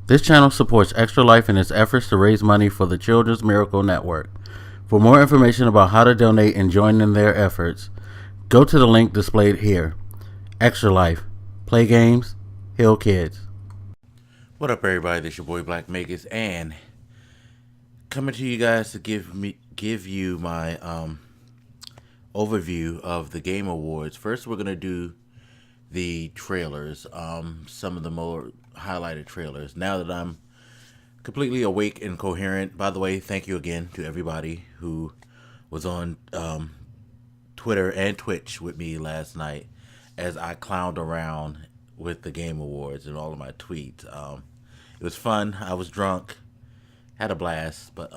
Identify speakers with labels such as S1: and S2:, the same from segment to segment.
S1: This channel supports Extra Life in its efforts to raise money for the Children's Miracle Network. For more information about how to donate and join in their efforts, go to the link displayed here. Extra Life. Play games, heal kids. What up, everybody? This your boy Black Magus, and coming to you guys to give you my overview of the Game Awards. First, we're gonna do the trailers, some of the more highlighted trailers. Now that I'm completely awake and coherent, by the way, thank you again to everybody who was on Twitter and Twitch with me last night as I clowned around with the Game Awards and all of my tweets. It was fun. I was drunk, had a blast, but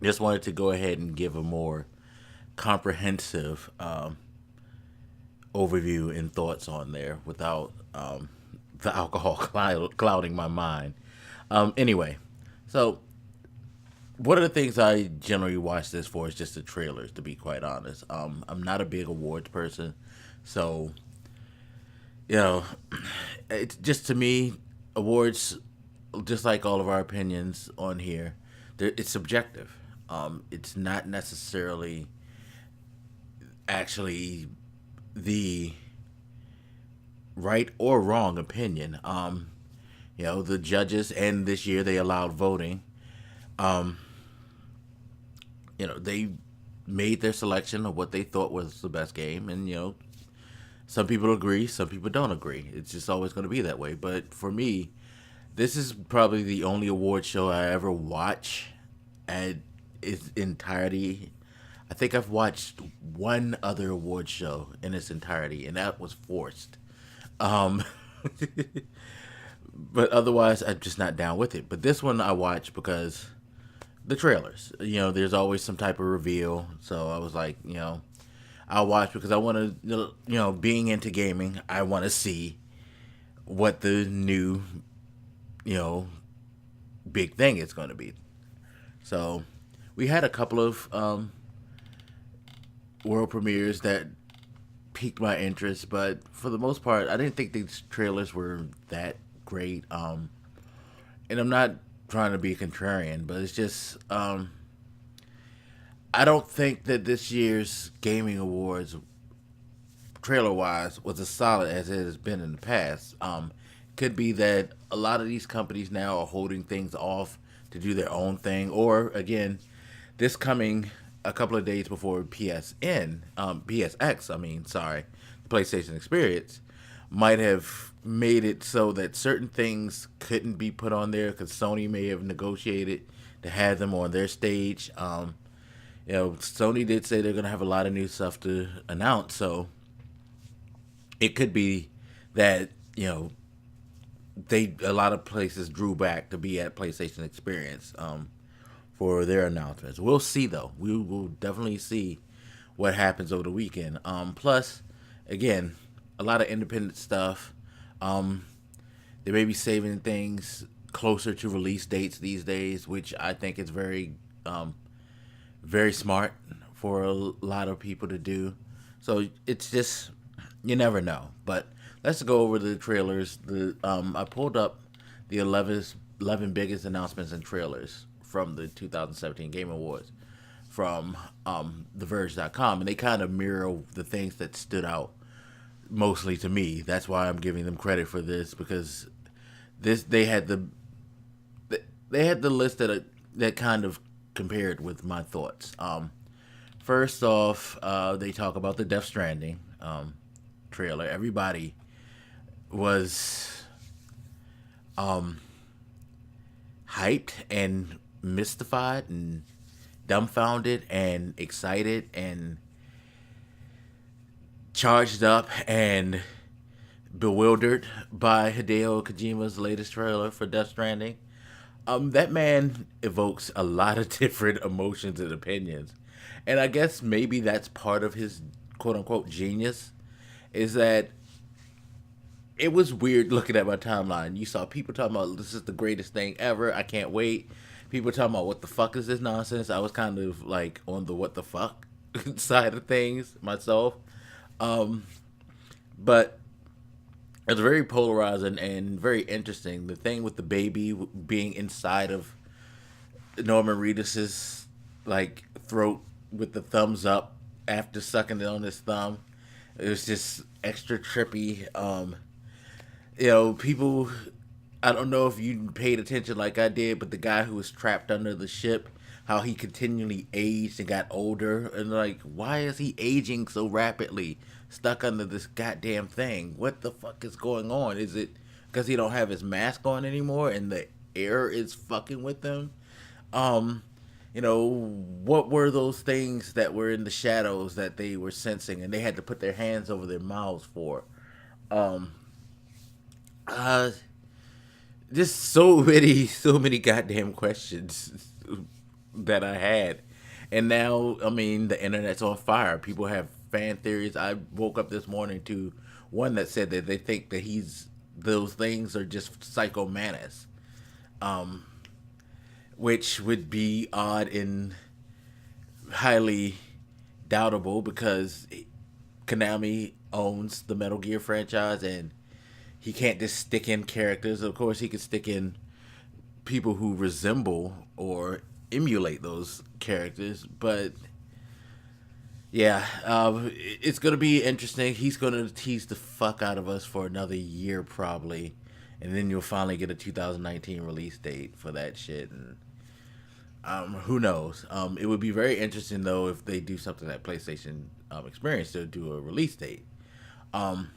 S1: just wanted to go ahead and give a more comprehensive overview and thoughts on there without the alcohol clouding my mind. Anyway, so one of the things I generally watch this for is just the trailers, to be quite honest. I'm not a big awards person, so, you know, it's just, to me, awards, just like all of our opinions on here, it's subjective. It's not necessarily actually the right or wrong opinion. The judges, and this year they allowed voting. They made their selection of what they thought was the best game, and some people agree, some people don't agree. It's just always going to be that way. But for me, this is probably the only award show I ever watch at its entirety. I think I've watched one other award show in its entirety, and that was forced. But otherwise, I'm just not down with it. But this one I watch because the trailers. There's always some type of reveal. So I was like, I'll watch because I want to, being into gaming, I want to see what the new, big thing is going to be. So we had a couple of world premieres that piqued my interest, but for the most part, I didn't think these trailers were that great. And I'm not trying to be a contrarian, but it's just I don't think that this year's gaming awards, trailer wise, was as solid as it has been in the past. Could be that a lot of these companies now are holding things off to do their own thing, or again, this coming a couple of days before PSX, the PlayStation Experience, might have made it so that certain things couldn't be put on there because Sony may have negotiated to have them on their stage. Sony did say they're going to have a lot of new stuff to announce, so it could be that, a lot of places drew back to be at PlayStation Experience for their announcements. We'll see, though. We will definitely see what happens over the weekend. Plus, again, a lot of independent stuff. They may be saving things closer to release dates these days, which I think is very, very smart for a lot of people to do. So it's just, you never know. But let's go over the trailers. I pulled up the 11 biggest announcements and trailers from the 2017 Game Awards from TheVerge.com, and they kind of mirror the things that stood out mostly to me. That's why I'm giving them credit for this, because they had the list that kind of compared with my thoughts. First off, they talk about the Death Stranding trailer. Everybody was hyped and mystified and dumbfounded and excited and charged up and bewildered by Hideo Kojima's latest trailer for Death Stranding. That man evokes a lot of different emotions and opinions, and I guess maybe that's part of his quote-unquote genius, is that it was weird looking at my timeline. You saw people talking about, this is the greatest thing ever, I can't wait. People talking about, what the fuck is this nonsense? I was kind of like on the what the fuck side of things myself. But It's very polarizing and very interesting. The thing with the baby being inside of Norman Reedus's like throat with the thumbs up after sucking it on his thumb, it was just extra trippy. People. I don't know if you paid attention like I did, but the guy who was trapped under the ship, how he continually aged and got older, and like, why is he aging so rapidly, stuck under this goddamn thing? What the fuck is going on? Is it because he don't have his mask on anymore and the air is fucking with him? Um, what were those things that were in the shadows that they were sensing and they had to put their hands over their mouths for? Um, uh, just so many goddamn questions that I had. And now, I mean, the internet's on fire. People have fan theories. I woke up this morning to one that said that they think that those things are just psychomantis, um, which would be odd and highly doubtable because Konami owns the Metal Gear franchise and he can't just stick in characters. Of course, he could stick in people who resemble or emulate those characters, but yeah, it's gonna be interesting. He's gonna tease the fuck out of us for another year probably, and then you'll finally get a 2019 release date for that shit. And who knows? It would be very interesting though if they do something at PlayStation Experience to do a release date. Um,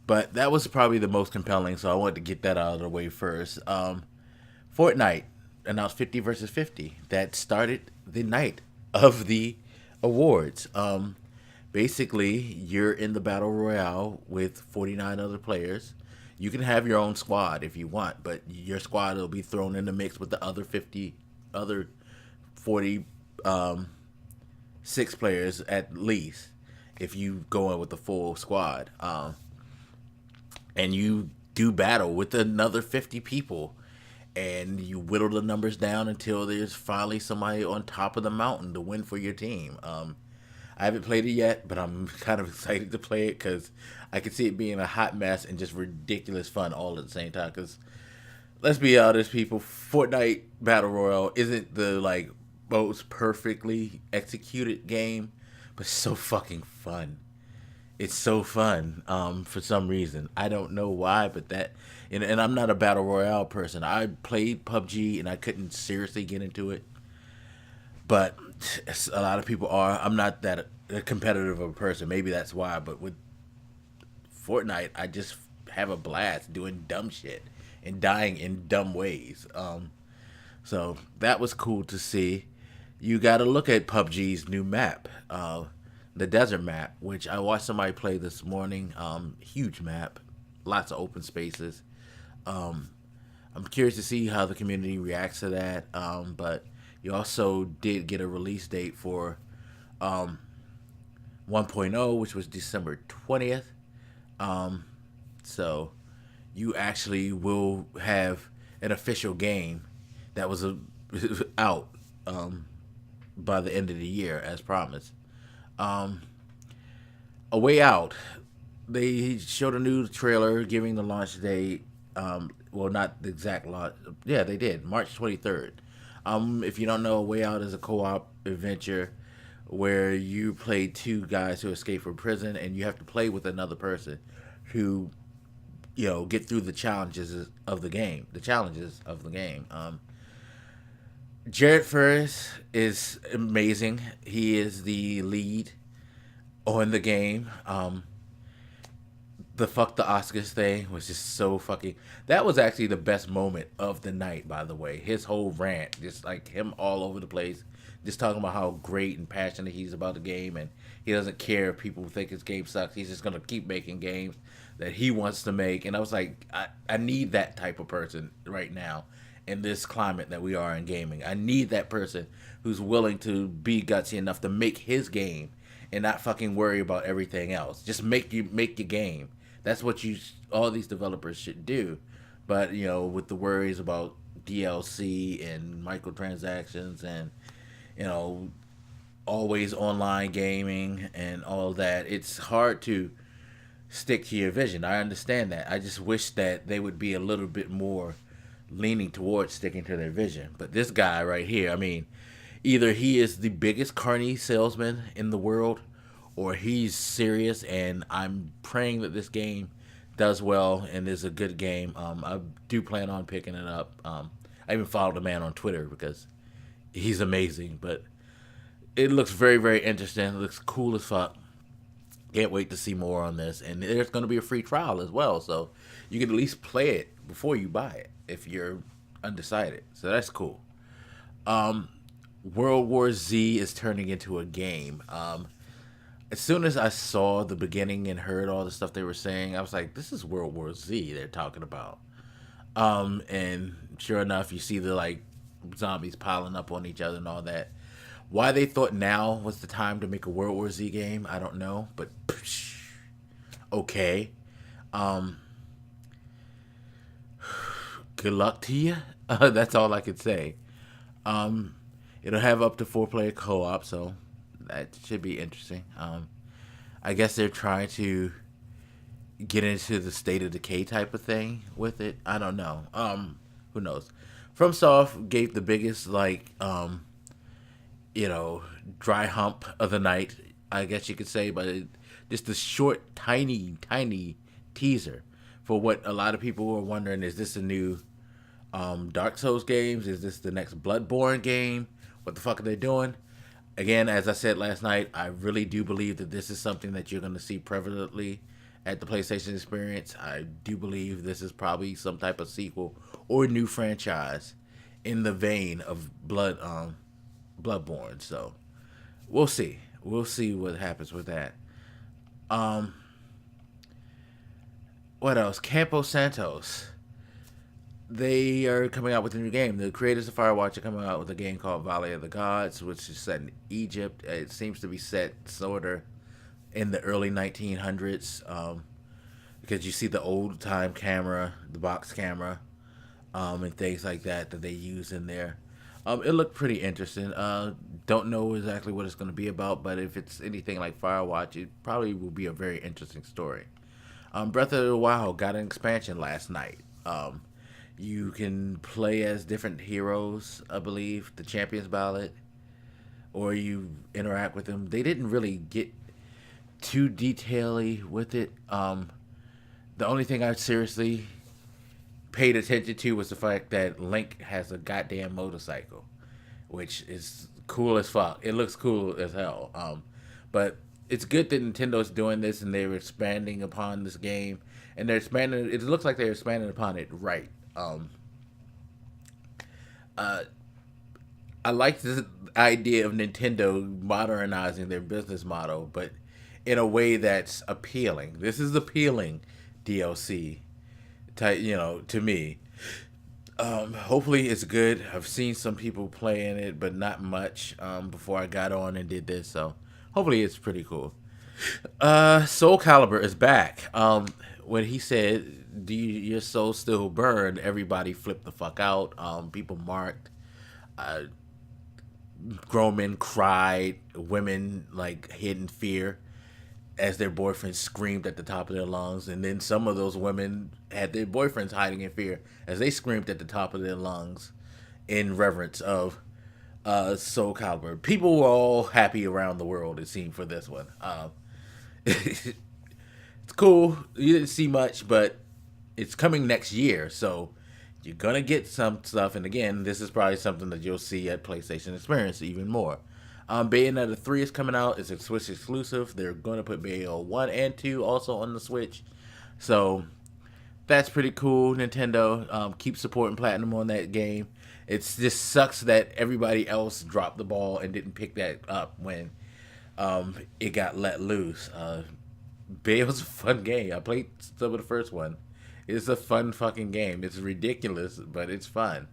S1: but that was probably the most compelling, so I wanted to get that out of the way first. Fortnite announced 50 versus 50. That started the night of the awards. Basically, you're in the battle royale with 49 other players. You can have your own squad if you want, but your squad will be thrown in the mix with the other 40 six players at least if you go in with the full squad. And you do battle with another 50 people and you whittle the numbers down until there's finally somebody on top of the mountain to win for your team. I haven't played it yet, but I'm kind of excited to play it because I can see it being a hot mess and just ridiculous fun all at the same time. Because let's be honest, people, Fortnite Battle Royale isn't the like most perfectly executed game, but it's so fucking fun. It's so fun for some reason. I don't know why, but and I'm not a battle royale person. I played PUBG and I couldn't seriously get into it, but a lot of people are. I'm not that competitive of a person. Maybe that's why. But with Fortnite, I just have a blast doing dumb shit and dying in dumb ways. So that was cool to see. You got to look at PUBG's new map, the desert map, which I watched somebody play this morning. Huge map, lots of open spaces. Um, I'm curious to see how the community reacts to that. But you also did get a release date for um, 1.0, which was December 20th. Um, so you actually will have an official game that was out by the end of the year, as promised. Um, a Way Out. They showed a new trailer giving the launch date. Well, not the exact launch. Yeah, they did. March 23rd. If you don't know, A Way Out is a co-op adventure where you play two guys who escape from prison, and you have to play with another person who, get through the challenges of the game. The challenges of the game. Jared Ferris is amazing. He is the lead on the game. The fuck the Oscars thing was just so fucking. That was actually the best moment of the night, by the way. His whole rant, just like him all over the place, just talking about how great and passionate he's about the game, and he doesn't care if people think his game sucks. He's just gonna keep making games that he wants to make. And I was like, I need that type of person right now in this climate that we are in gaming. I need that person who's willing to be gutsy enough to make his game and not fucking worry about everything else. Just make your game. That's what all these developers should do. But with the worries about DLC and microtransactions and you know always online gaming and all that, it's hard to stick to your vision. I understand that. I just wish that they would be a little bit more leaning towards sticking to their vision. But this guy right here, I mean, either he is the biggest carny salesman in the world, or he's serious. And I'm praying that this game does well and is a good game. I do plan on picking it up. I even followed the man on Twitter because he's amazing. But it looks very, very interesting. It looks cool as fuck. Can't wait to see more on this. And there's going to be a free trial as well, so you can at least play it before you buy it if you're undecided. So that's cool. World War Z is turning into a game. As soon as I saw the beginning and heard all the stuff they were saying, I was like, this is World War Z they're talking about. And sure enough, you see the like zombies piling up on each other and all that. Why they thought now was the time to make a World War Z game, I don't know. But okay. Good luck to you. That's all I could say. It'll have up to 4-player co-op, so that should be interesting. I guess they're trying to get into the State of Decay type of thing with it. I don't know. Who knows? FromSoft gave the biggest dry hump of the night, I guess you could say, but just a short, tiny teaser for what a lot of people were wondering: is this a new Dark Souls games? Is this the next Bloodborne game? What the fuck are they doing? Again, as I said last night, I really do believe that this is something that you're going to see prevalently at the PlayStation Experience. I do believe this is probably some type of sequel or new franchise in the vein of Bloodborne. So we'll see. We'll see what happens with that. What else? Campo Santos. They are coming out with a new game. The creators of Firewatch are coming out with a game called Valley of the Gods, which is set in Egypt. It seems to be set sort of in the early 1900s, because you see the old time camera, the box camera, and things like that they use in there. It looked pretty interesting. Don't know exactly what it's going to be about, but if it's anything like Firewatch, it probably will be a very interesting story. Breath of the Wild got an expansion last night. You can play as different heroes, I believe, the Champions Ballot, or you interact with them. They didn't really get too detaily with it. The only thing I seriously paid attention to was the fact that Link has a goddamn motorcycle, which is cool as fuck. It looks cool as hell. But it's good that Nintendo's doing this and they're expanding upon this game, and they're expanding. It looks like they're expanding upon it right. I like the idea of Nintendo modernizing their business model, but in a way that's appealing. This is appealing DLC, to me. Hopefully it's good. I've seen some people playing it, but not much before I got on and did this, so hopefully it's pretty cool. Soul Calibur is back. When he said, "Do your soul still burn?" everybody flipped the fuck out. People marked. Grown men cried. Women hid in fear as their boyfriends screamed at the top of their lungs, and then some of those women had their boyfriends hiding in fear as they screamed at the top of their lungs in reverence of Soul Calibur. People were all happy around the world, it seemed, for this one. It's cool. You didn't see much, but it's coming next year, so you're gonna get some stuff. And again, this is probably something that you'll see at PlayStation Experience even more. Bayonetta 3 is coming out. It's a Switch exclusive. They're going to put Bayonetta 1 and 2 also on the Switch. So that's pretty cool. Nintendo, keep supporting Platinum on that game. It just sucks that everybody else dropped the ball and didn't pick that up when it got let loose. Bayo's a fun game. I played some of the first one. It's a fun fucking game. It's ridiculous, but it's fun.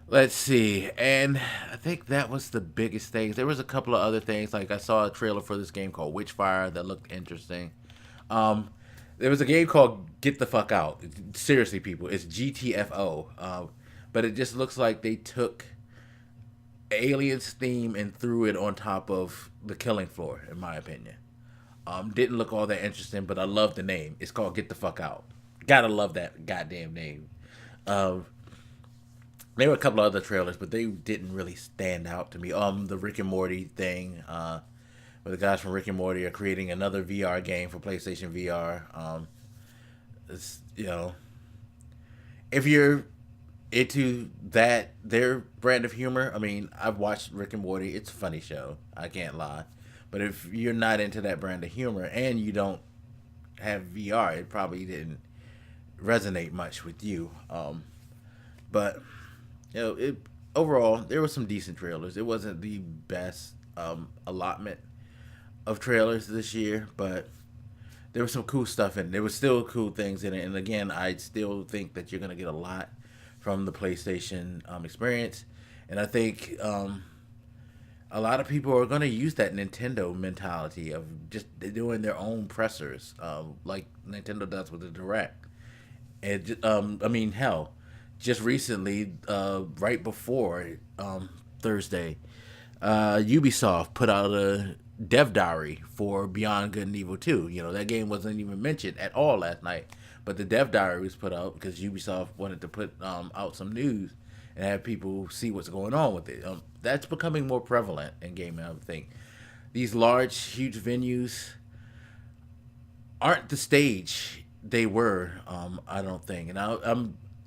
S1: Let's see, and I think that was the biggest thing. There was a couple of other things, like I saw a trailer for this game called Witchfire that looked interesting. There was a game called Get the Fuck Out. Seriously, people, it's GTFO. But it just looks like they took Aliens theme and threw it on top of the Killing Floor, in my opinion. Didn't look all that interesting, but I love the name. It's called Get the Fuck Out. Gotta love that goddamn name. Um, there were a couple of other trailers, but they didn't really stand out to me. The Rick and Morty thing, where the guys from Rick and Morty are creating another VR game for PlayStation VR. It's, if you're into their brand of humor, I mean, I've watched Rick and Morty. It's a funny show. I can't lie. But if you're not into that brand of humor and you don't have VR, it probably didn't resonate much with you. But it overall there were some decent trailers. It wasn't the best allotment of trailers this year, but there was some cool stuff in it. There was still cool things in it. And again, I still think that you're gonna get a lot from the PlayStation experience, and I think a lot of people are gonna use that Nintendo mentality of just doing their own pressers, like Nintendo does with the Direct. And I mean, hell, just recently, right before Thursday, Ubisoft put out a dev diary for Beyond Good and Evil 2. That game wasn't even mentioned at all last night, but the dev diary was put out because Ubisoft wanted to put out some news and have people see what's going on with it. That's becoming more prevalent in gaming, I think. These large, huge venues aren't the stage they were, I don't think. And I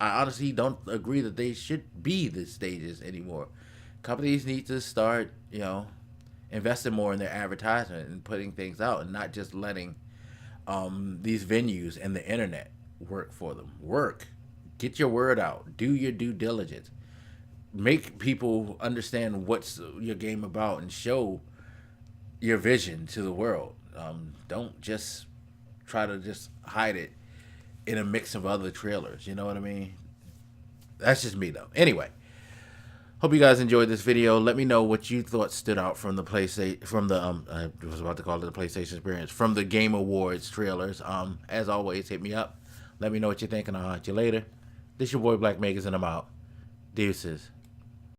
S1: honestly don't agree that they should be the stages anymore. Companies need to start, investing more in their advertisement and putting things out, and not just letting these venues and the internet work for them. Get your word out, do your due diligence, make people understand what's your game about, and show your vision to the world. Don't just try to just hide it in a mix of other trailers. You know what I mean? That's just me though. Anyway, hope you guys enjoyed this video. Let me know what you thought stood out from the PlayStation, from the I was about to call it the PlayStation experience, from the Game Awards trailers. As always, hit me up. Let me know what you think, and I'll hit you later. This your boy Black Megas, and I'm out. Deuces.